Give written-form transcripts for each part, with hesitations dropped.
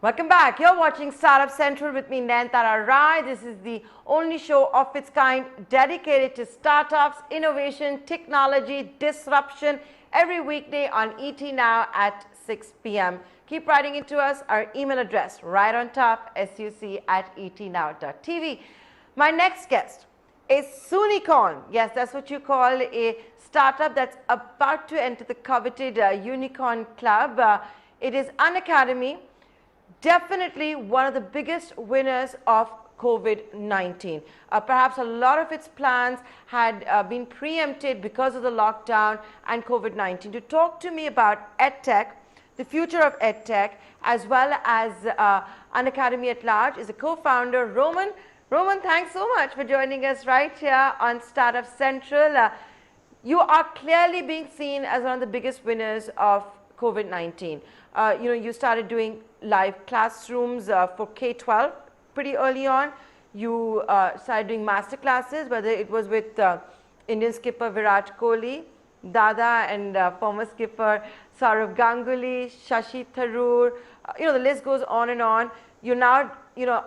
Welcome back. You're watching Startup Central with me, Nayantara Rai. This is the only show of its kind dedicated to startups, innovation, technology, disruption every weekday on ET Now at 6 p.m. Keep writing into us. Our email address right on top, suc@etnow.tv. My next guest is Unicorn. Yes, that's what you call a startup that's about to enter the coveted unicorn club. It is Unacademy. Definitely one of the biggest winners of COVID-19. Perhaps a lot of its plans had been preempted because of the lockdown and COVID-19. To talk to me about EdTech, the future of EdTech, as well as Unacademy at large, is a co-founder, Roman. Roman, thanks so much for joining us right here on Startup Central. You are clearly being seen as one of the biggest winners of COVID-19. You started doing live classrooms for K-12 pretty early on. You started doing master classes, whether it was with Indian skipper Virat Kohli, Dada, and former skipper Saurav Ganguly, Shashi Tharoor. The list goes on and on. You're now,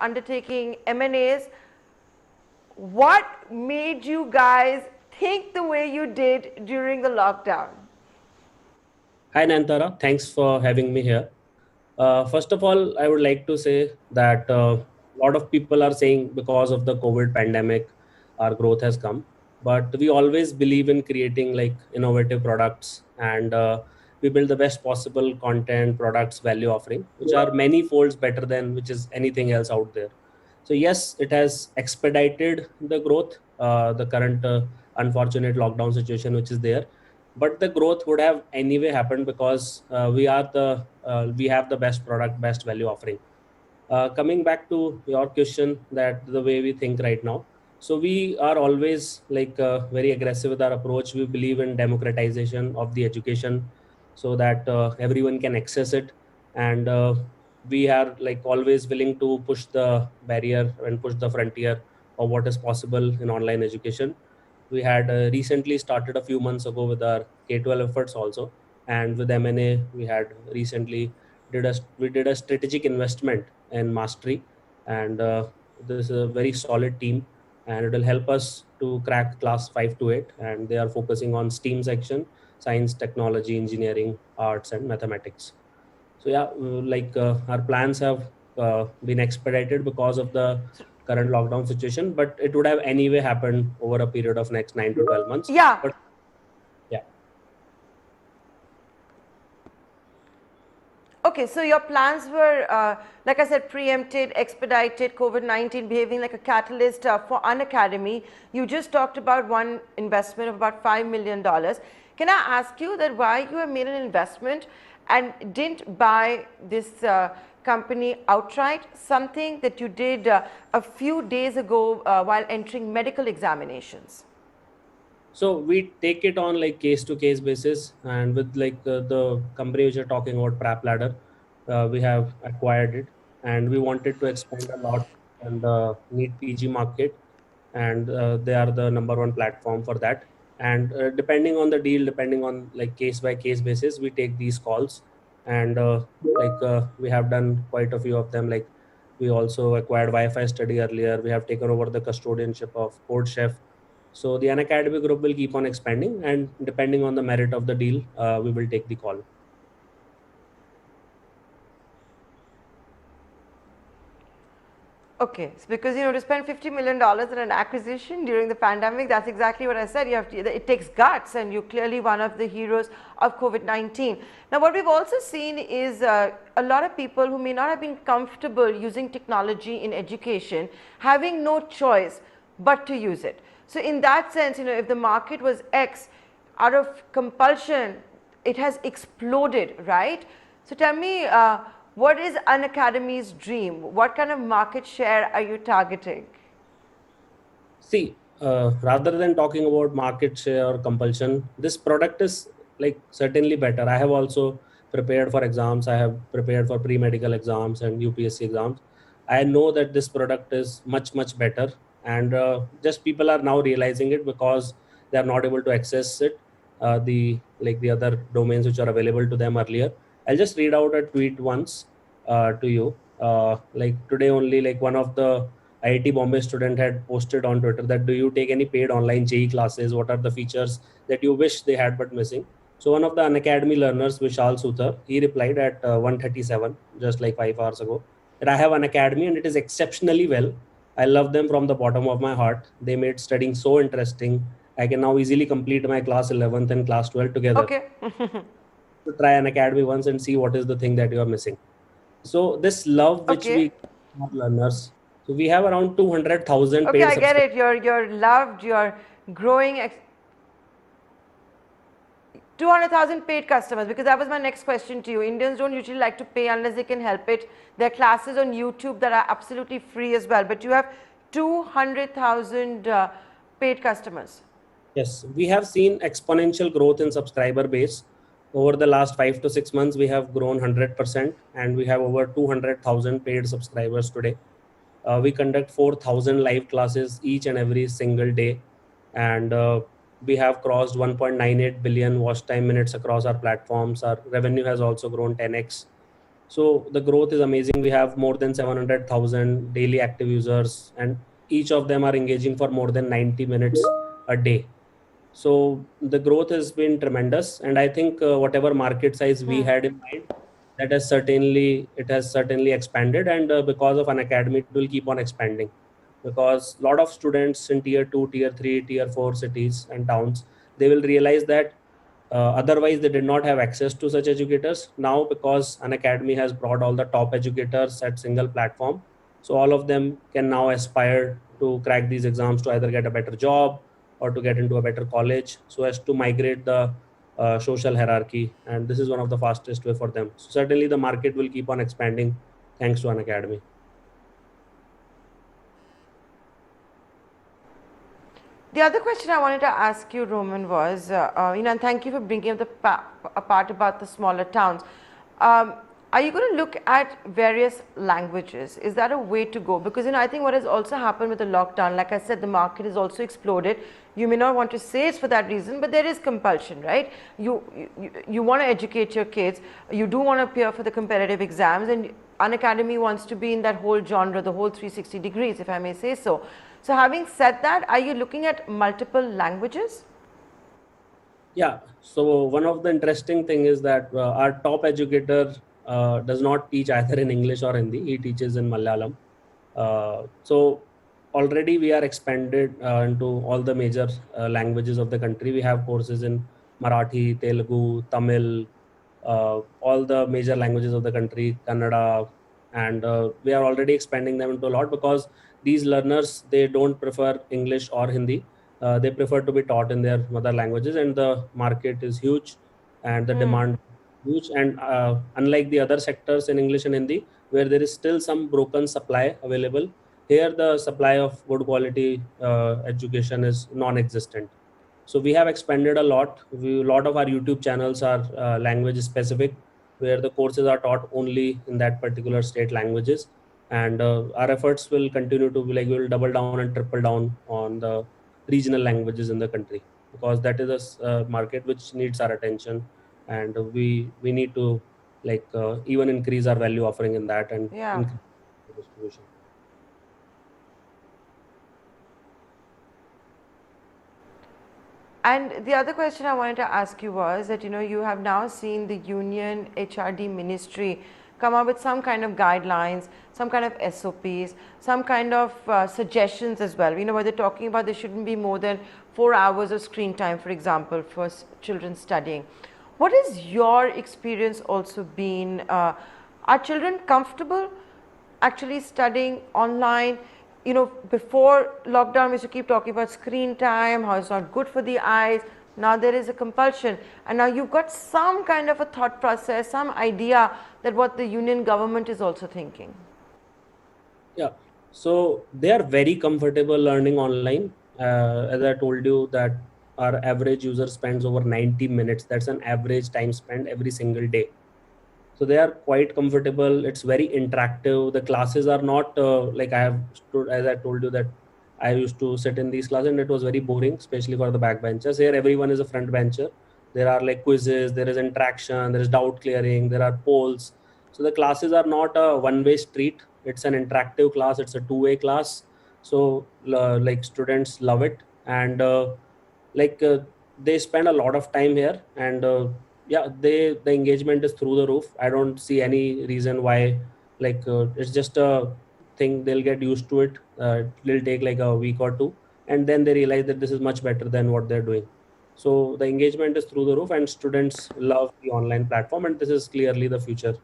undertaking M&As. What made you guys think the way you did during the lockdown? Hi Nantara, thanks for having me here. First of all, I would like to say that a lot of people are saying because of the COVID pandemic, our growth has come. But we always believe in creating like innovative products, and we build the best possible content, products, value offering, which are many folds better than which is anything else out there. So yes, it has expedited the growth, the current unfortunate lockdown situation which is there, but the growth would have anyway happened because we have the best product, best value offering. Coming back to your question, that the way we think right now, so we are always like very aggressive with our approach. We believe in democratization of the education so that everyone can access it, and we are like always willing to push the barrier and push the frontier of what is possible in online education. We had recently started a few months ago with our K-12 efforts also, and with M&A we had recently did a strategic investment in Mastery, and this is a very solid team, and it will help us to crack class 5 to 8, and they are focusing on STEAM section: science, technology, engineering, arts, and mathematics. So yeah, our plans have been expedited because of the current lockdown situation, but it would have anyway happened over a period of next 9 to 12 months. Yeah. But yeah. Okay, so your plans were, like I said, preempted, expedited, COVID-19 behaving like a catalyst for Unacademy. You just talked about one investment of about $5 million. Can I ask you that why you have made an investment and didn't buy this company outright, something that you did a few days ago while entering medical examinations? So we take it on like case to case basis, and with like the company which you're talking about, Prap Ladder, we have acquired it, and we wanted to expand a lot on the NEET PG market, and they are the number one platform for that. And depending on the deal, depending on like case by case basis, we take these calls, and we have done quite a few of them. Like we also acquired Wi-Fi Study earlier. We have taken over the custodianship of Code Chef. So the Unacademy group will keep on expanding, and depending on the merit of the deal, we will take the call. Okay, so because to spend $50 million on an acquisition during the pandemic, that's exactly what I said. It takes guts, and you're clearly one of the heroes of COVID-19. Now, what we've also seen is a lot of people who may not have been comfortable using technology in education, having no choice but to use it. So in that sense, if the market was X, out of compulsion, it has exploded, right? So tell me, what is Unacademy's dream? What kind of market share are you targeting? See, rather than talking about market share or compulsion, this product is like certainly better. I have also prepared for exams. I have prepared for pre-medical exams and UPSC exams. I know that this product is much, much better, and just people are now realizing it because they are not able to access it, the other domains which are available to them earlier. I'll just read out a tweet once to you. Like today only, like one of the IIT Bombay student had posted on Twitter that, do you take any paid online JE classes? What are the features that you wish they had but missing? So one of the Unacademy learners, Vishal Suthar, he replied at 1:37, just like 5 hours ago, that I have Unacademy and it is exceptionally well. I love them from the bottom of my heart. They made studying so interesting. I can now easily complete my class 11th and class 12 together. Okay. To try Unacademy once and see what is the thing that you are missing. So this love which Okay. we have learners. So we have around 200,000 Okay, paid I get subscribers. it. You're loved. You're growing. 200,000 paid customers, because that was my next question to you. Indians don't usually like to pay unless they can help it. There are classes on YouTube that are absolutely free as well, but you have 200,000 paid customers. Yes, we have seen exponential growth in subscriber base. Over the last 5 to 6 months, we have grown 100% and we have over 200,000 paid subscribers today. We conduct 4,000 live classes each and every single day. And we have crossed 1.98 billion watch time minutes across our platforms. Our revenue has also grown 10x. So the growth is amazing. We have more than 700,000 daily active users, and each of them are engaging for more than 90 minutes a day. So the growth has been tremendous, and I think whatever market size we had in mind, that has certainly expanded, and because of an academy, it will keep on expanding, because a lot of students in tier 2, tier 3, tier 4 cities and towns, they will realize that otherwise they did not have access to such educators. Now because an academy has brought all the top educators at single platform, so all of them can now aspire to crack these exams to either get a better job or to get into a better college, so as to migrate the social hierarchy, and this is one of the fastest way for them. So certainly the market will keep on expanding thanks to an academy. The other question I wanted to ask you, Roman, was, and thank you for bringing up the part about the smaller towns. Are you going to look at various languages? Is that a way to go? Because, I think what has also happened with the lockdown, like I said, the market has also exploded. You may not want to say it's for that reason, but there is compulsion, right? You want to educate your kids. You do want to appear for the competitive exams, and Unacademy wants to be in that whole genre, the whole 360 degrees, if I may say so. So having said that, are you looking at multiple languages? Yeah. So one of the interesting thing is that our top educator does not teach either in English or Hindi. He teaches in Malayalam. So already we are expanded into all the major languages of the country. We have courses in Marathi, Telugu, Tamil, all the major languages of the country, Kannada, and we are already expanding them into a lot, because these learners, they don't prefer English or Hindi. They prefer to be taught in their mother languages, and the market is huge and the demand huge. And unlike the other sectors in English and Hindi, where there is still some broken supply available, here the supply of good quality education is non-existent. So we have expanded a lot. A lot of our YouTube channels are language specific, where the courses are taught only in that particular state languages. And our efforts will continue to be like, we will double down and triple down on the regional languages in the country, because that is a market which needs our attention, and we need to like even increase our value offering in that and Yeah. increase the distribution. And the other question I wanted to ask you was that, you have now seen the Union HRD Ministry come up with some kind of guidelines, some kind of SOPs, some kind of suggestions as well. Where they're talking about there shouldn't be more than 4 hours of screen time, for example, for children studying. What has your experience also been? Are children comfortable actually studying online? Before lockdown, we used to keep talking about screen time, how it's not good for the eyes. Now there is a compulsion, and now you've got some kind of a thought process, some idea that what the union government is also thinking. Yeah. So they are very comfortable learning online. As I told you that our average user spends over 90 minutes. That's an average time spent every single day. So they are quite comfortable. It's very interactive. The classes are not like I have stood, as I told you that I used to sit in these classes and it was very boring, especially for the backbenchers. Here everyone is a front bencher. There are like quizzes, there is interaction, there is doubt clearing, there are polls. So the classes are not a one-way street. It's an interactive class. It's a two-way class. So like students love it, and like they spend a lot of time here, and yeah, the engagement is through the roof. I don't see any reason why. Like it's just a thing. They'll get used to it. It'll take like a week or two, and then they realize that this is much better than what they're doing. So the engagement is through the roof, and students love the online platform, and this is clearly the future.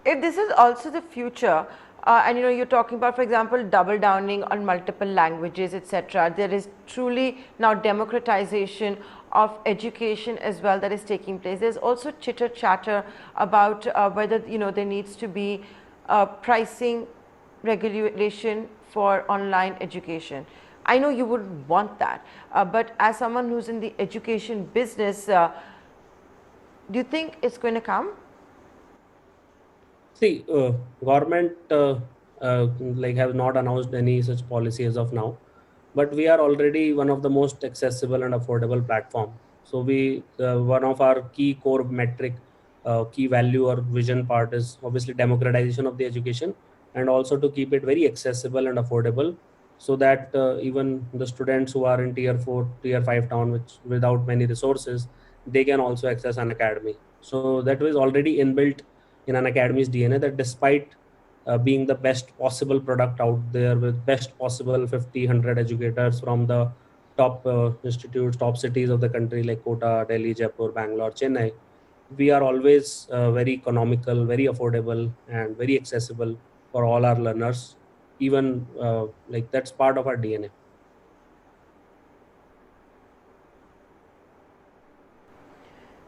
If this is also the future, and you're talking about, for example, double downing on multiple languages, etc., there is truly now democratization of education as well that is taking place. There's also chitter chatter about whether there needs to be pricing regulation for online education. I know you wouldn't want that, but as someone who's in the education business, do you think it's going to come? See, government like have not announced any such policy as of now, but we are already one of the most accessible and affordable platform. So we one of our key core metric, key value or vision part is obviously democratization of the education, and also to keep it very accessible and affordable, so that even the students who are in tier 4, tier 5 town, which without many resources, they can also access an academy. So that was already inbuilt in Unacademy's DNA, that despite being the best possible product out there with best possible 50, 100 educators from the top institutes, top cities of the country like Kota, Delhi, Jaipur, Bangalore, Chennai, we are always very economical, very affordable, and very accessible for all our learners. Even like that's part of our DNA.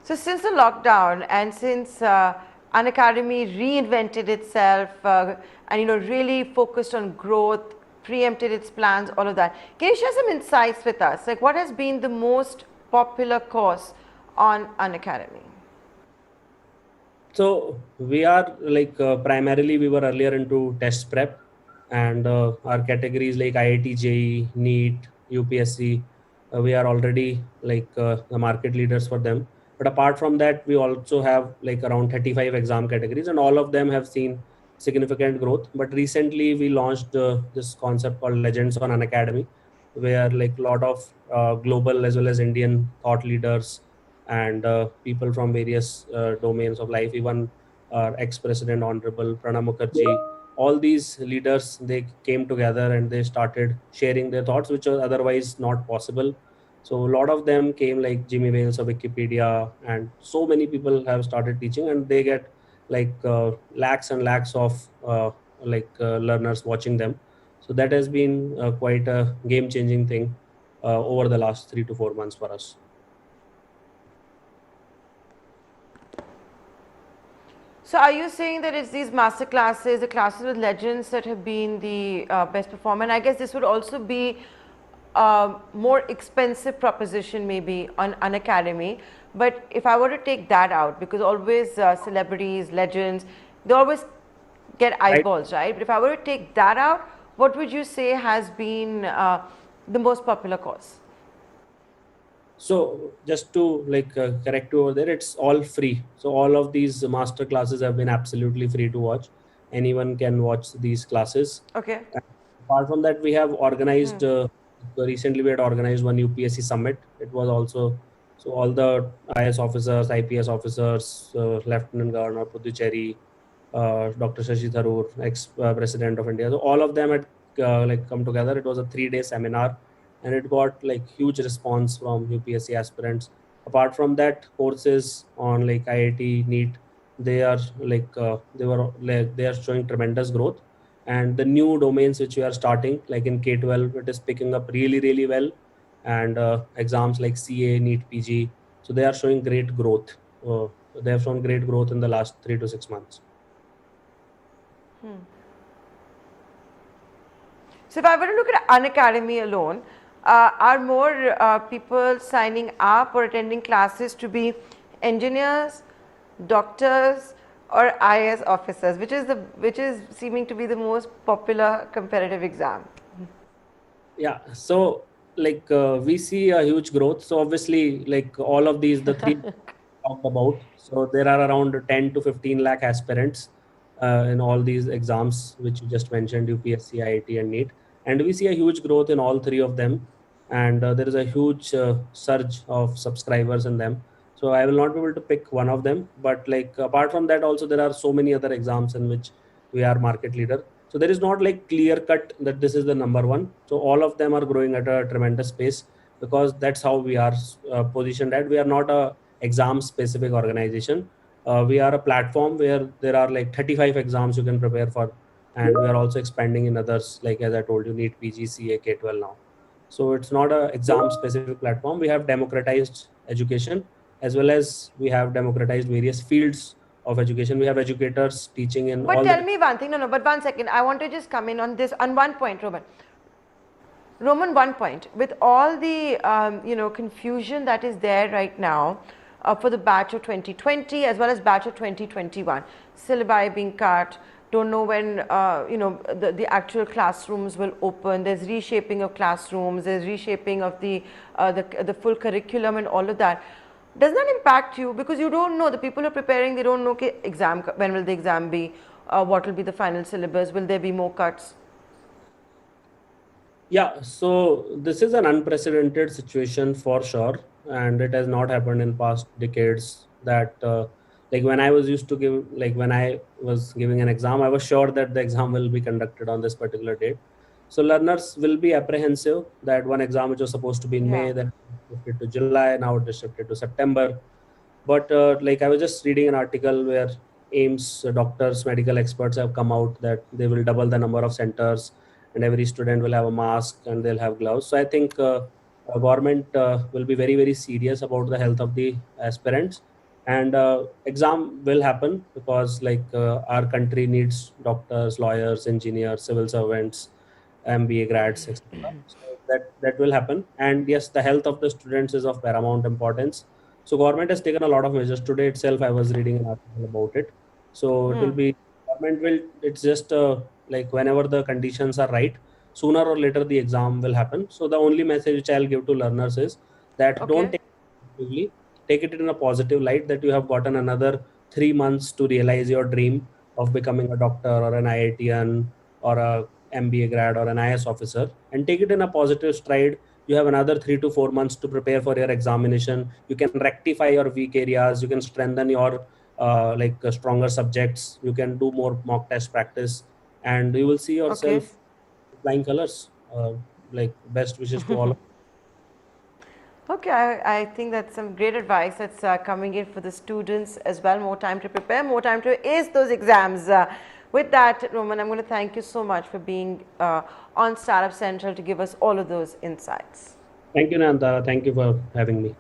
So since the lockdown and since Unacademy reinvented itself and really focused on growth, preempted its plans, all of that, can you share some insights with us? Like what has been the most popular course on Unacademy? So we are like primarily we were earlier into test prep, and our categories like IIT, JEE, NEET, UPSC, we are already like the market leaders for them. But apart from that, we also have like around 35 exam categories, and all of them have seen significant growth. But recently, we launched this concept called Legends on Unacademy, where like a lot of global as well as Indian thought leaders and people from various domains of life, even our ex-president Honorable Pranab Mukherjee, all these leaders, they came together and they started sharing their thoughts, which are otherwise not possible. So a lot of them came like Jimmy Wales of Wikipedia, and so many people have started teaching, and they get like lakhs and lakhs of learners watching them. So that has been quite a game-changing thing over the last 3 to 4 months for us. So are you saying that it's these master classes, the classes with legends that have been the best performer? And I guess this would also be a more expensive proposition maybe on Unacademy. But if I were to take that out, because always celebrities, legends, they always get Right. eyeballs, right? But if I were to take that out, what would you say has been the most popular course? So just to like correct you over there, it's all free. So all of these master classes have been absolutely free to watch. Anyone can watch these classes. Okay. And apart from that, we have organized recently. We had organized one UPSC summit. It was also so all the IS officers, IPS officers, Lieutenant Governor Puducherry, Dr. Shashi Tharoor, ex-president of India. So all of them had like come together. It was a 3 day seminar, and it got like huge response from UPSC aspirants. Apart from that, courses on like IIT, NEET, they are like they are showing tremendous growth. And the new domains which we are starting, like in K-12, it is picking up really, really well. And exams like CA, NEET, PG, so they are showing great growth. They have shown great growth in the last 3 to 6 months. So if I were to look at Unacademy alone, are more people signing up or attending classes to be engineers, doctors, or IAS officers, which is seeming to be the most popular competitive exam? Yeah. So we see a huge growth. So obviously, like all of these, the three talked about. So there are around 10 to 15 lakh aspirants in all these exams, which you just mentioned, UPSC, IIT, and NEET. And we see a huge growth in all three of them. And there is a huge surge of subscribers in them. So I will not be able to pick one of them. But like apart from that, also there are so many other exams in which we are market leader. So there is not like clear cut that this is the number one. So all of them are growing at a tremendous pace because that's how we are positioned at. We are not a exam specific organization. We are a platform where there are like 35 exams you can prepare for, and we are also expanding in others, like as I told you, NEET, PG, CA, K12 now. So it's not a exam specific platform. We have democratized education, as well as we have democratized various fields of education. We have educators teaching in But all tell the. me one thing, no, but 1 second. I want to just come in on this, on one point, Roman. Roman, one point. With all the confusion that is there right now for the batch of 2020 as well as batch of 2021, syllabi being cut, don't know when the actual classrooms will open. There's reshaping of classrooms. There's reshaping of the full curriculum and all of that. Does that impact you? Because you don't know, the people who are preparing, they don't know exam, when will the exam be, what will be the final syllabus, will there be more cuts? Yeah, so this is an unprecedented situation for sure, and it has not happened in past decades. That like when I was used to give, like when I was giving an exam, I was sure that the exam will be conducted on this particular date. So learners will be apprehensive that one exam which was supposed to be in Yeah. May, then shifted to July, now it is shifted to September. But like I was just reading an article where AIMS doctors, medical experts have come out that they will double the number of centers, and every student will have a mask and they'll have gloves. So I think government will be very very serious about the health of the aspirants, and exam will happen because like our country needs doctors, lawyers, engineers, civil servants, MBA grads, etc. So that will happen. And yes, the health of the students is of paramount importance. So government has taken a lot of measures. Today itself, I was reading an article about it. So it will be government will. It's just like whenever the conditions are right, sooner or later the exam will happen. So the only message which I'll give to learners is that don't Okay. take it negatively, take it in a positive light that you have gotten another 3 months to realize your dream of becoming a doctor or an IITian or a MBA grad or an IS officer, and take it in a positive stride. You have another 3 to 4 months to prepare for your examination. You can rectify your weak areas. You can strengthen your stronger subjects. You can do more mock test practice, and you will see Okay. yourself flying colors. Like best wishes to all. Okay, I think that's some great advice that's coming in for the students as well. More time to prepare, more time to ace those exams. With that, Roman, I'm going to thank you so much for being on Startup Central to give us all of those insights. Thank you, Nanda. Thank you for having me.